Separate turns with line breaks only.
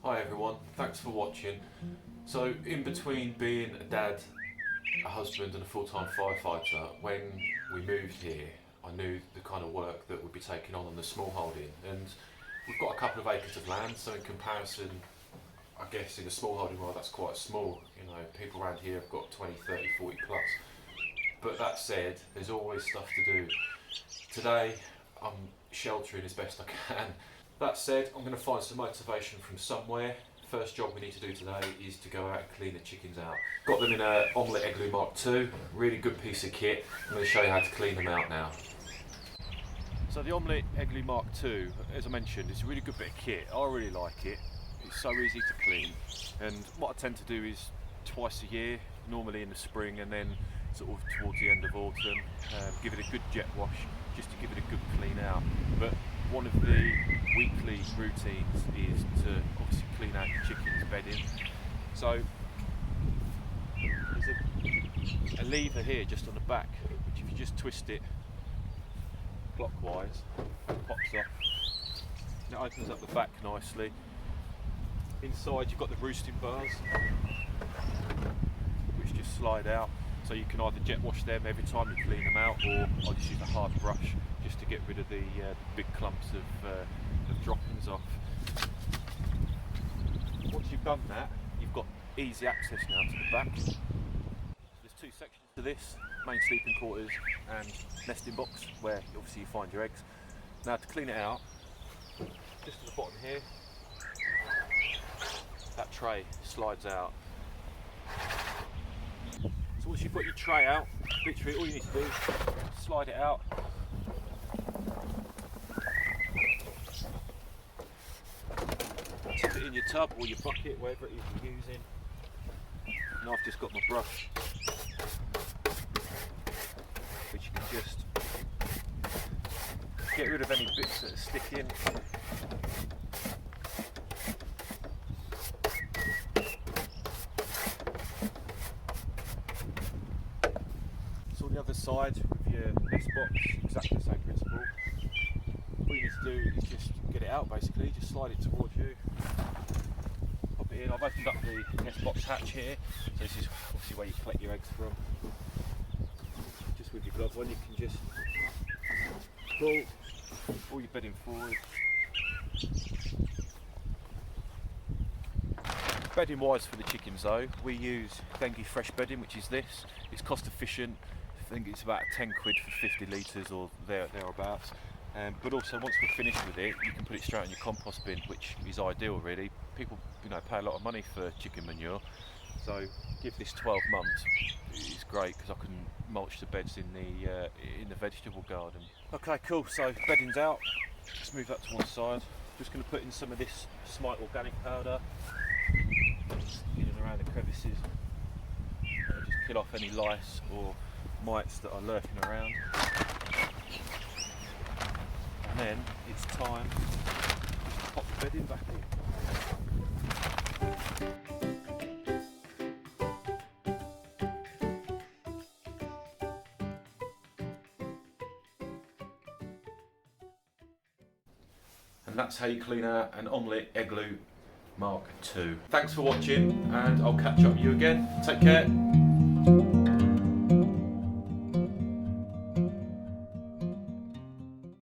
Hi everyone, thanks for watching. So in between being a dad, a husband and a full-time firefighter, when we moved here I knew the kind of work that would be taken on the small holding, and we've got a couple of acres of land, so in comparison I guess in a small holding world that's quite small. You know, people around here have got 20, 30, 40 plus. But that said, there's always stuff to do. Today I'm sheltering as best I can. That said, I'm going to find some motivation from somewhere. First job we need to do today is to go out and clean the chickens out. Got them in a Omlet Eglu Mark II, really good piece of kit. I'm going to show you how to clean them out now. So the Omlet Eglu Mark II, as I mentioned, is a really good bit of kit. I really like it. It's so easy to clean, and what I tend to do is twice a year, normally in the spring and then sort of towards the end of autumn, give it a good jet wash just to give it a good clean out. But one of the weekly routines is to obviously clean out your chickens' bedding. So there's a lever here just on the back, which if you just twist it clockwise, pops off. And it opens up the back nicely. Inside you've got the roosting bars, which just slide out. So you can either jet wash them every time you clean them out, or I just use a hard brush just to get rid of the big clumps of droppings off. Once you've done that, you've got easy access now to the back. There's two sections to this: main sleeping quarters and nesting box, where obviously you find your eggs. Now to clean it out, just at the bottom here, that tray slides out. So once you've got your tray out, literally all you need to do is slide it out. Tip it in your tub or your bucket, whatever it is you're using. And I've just got my brush, which you can just get rid of any bits that are sticking. So on the other side with your nest box, exactly the same principle. All you need to do is just get it out basically, just slide it towards you, pop it in. I've opened up the nest box hatch here, so this is obviously where you collect your eggs from. Just with your glove on you can just pull all your bedding forward. Bedding wise for the chickens though, we use dengue fresh bedding, which is this. It's cost efficient. I think it's about 10 quid for 50 litres or thereabouts. But also once we're finished with it, you can put it straight in your compost bin, which is ideal really. People pay a lot of money for chicken manure, so give this 12 months. It's great because I can mulch the beds in the vegetable garden. Okay, cool. So bedding's out. Let's move that to one side. Just going to put in some of this Smite organic powder, just in and around the crevices. Just kill off any lice or mites that are lurking around. And then it's time to pop the bedding back in. And that's how you clean out an Omlet Eglu Mark II. Thanks for watching, and I'll catch up with you again. Take care.